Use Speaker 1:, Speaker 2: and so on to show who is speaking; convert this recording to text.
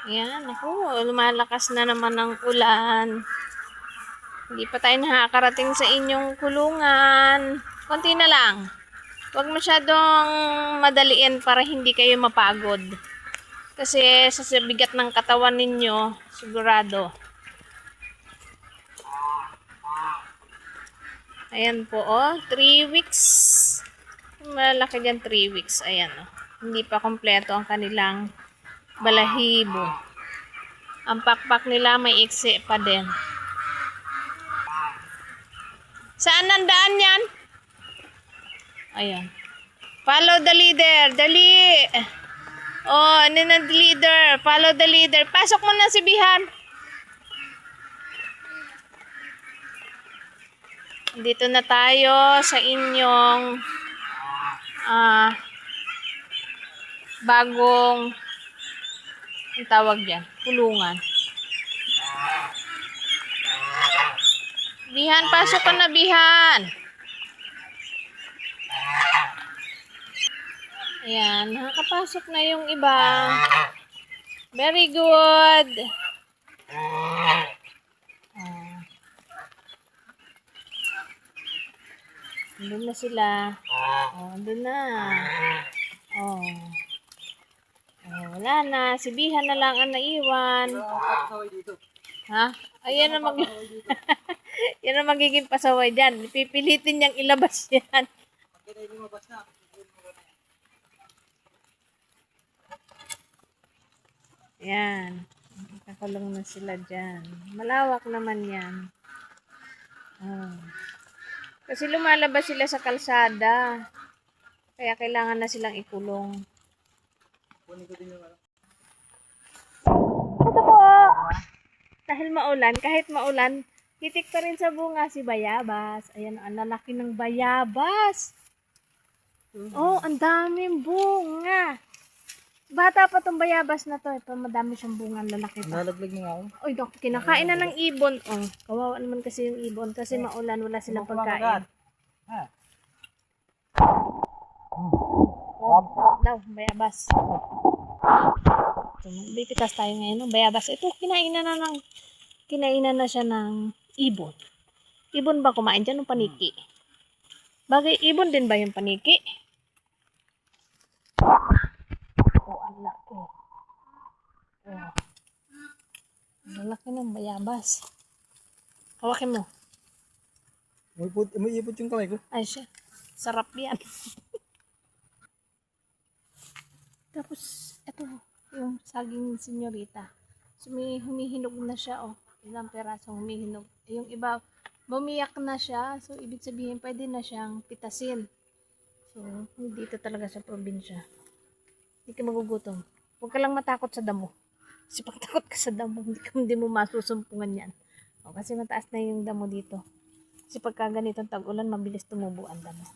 Speaker 1: Ayan, ako, lumalakas na naman ang ulan. Hindi pa tayo nakakarating sa inyong kulungan. Konti na lang. Huwag masyadong madaliin para hindi kayo mapagod. Kasi sa bigat ng katawan ninyo, sigurado. Ayan po, 3 weeks. Malaki dyan, 3 weeks. Ayan, Hindi pa kompleto ang kanilang balahibo. Ang pakpak nila may iksi pa din. Saan nandaan yan? Ayan. Follow the leader. Dali. Oh, ano na the leader? Follow the leader. Pasok mo na si Bihan. Dito na tayo sa inyong bagong ang tawag dyan, kulungan. Bihan, pasok ka na, Bihan. Ayan, nakakapasok na yung iba. Very good. Andun na sila. Andun na. Wala na. Si Bihan na lang ang naiwan. Ha? Ayan na yan ang magiging pasaway dyan. Pipilitin niyang ilabas yan. Yan. Nakakulong na sila dyan. Malawak naman yan. Kasi lumalabas sila sa kalsada. Kaya kailangan na silang ikulong. Ito po. Dahil maulan, kahit maulan, titik pa rin sa bunga si bayabas. Ayan, ang lalaki ng bayabas. Oh, ang daming bunga. Bata pa tong bayabas na to. Ito, madami siyang bunga, lalaki pa.
Speaker 2: Nalaglag mo nga ako.
Speaker 1: Oy, kinakain na ng ibon. Oh, kawawa naman kasi yung ibon kasi maulan, wala silang pagkain. Daw, bayabas. So, magbipitas tayo ngayon ng bayabas. Ito, kinainan na siya ng ibon. Ibon ba kumain dyan ng paniki? Bagay, ibon din ba yung paniki? Ang laki. Ang laki ng bayabas. Hawakin mo.
Speaker 2: May ipot yung kamay ko.
Speaker 1: Ay siya. Sarap yan. Tapos, ito, yung saging senyorita. So, humihinog na siya, Ilang perasong humihinog. Yung iba, bumiyak na siya. So, ibig sabihin, pwede na siyang pitasin. So, dito talaga sa probinsya. Hindi ka magugutom. Huwag ka lang matakot sa damo. Kasi pag takot ka sa damo, hindi mo masusumpungan yan. Kasi mataas na yung damo dito. Kasi pagka ganitong tag-ulan, mabilis tumubo ang damo.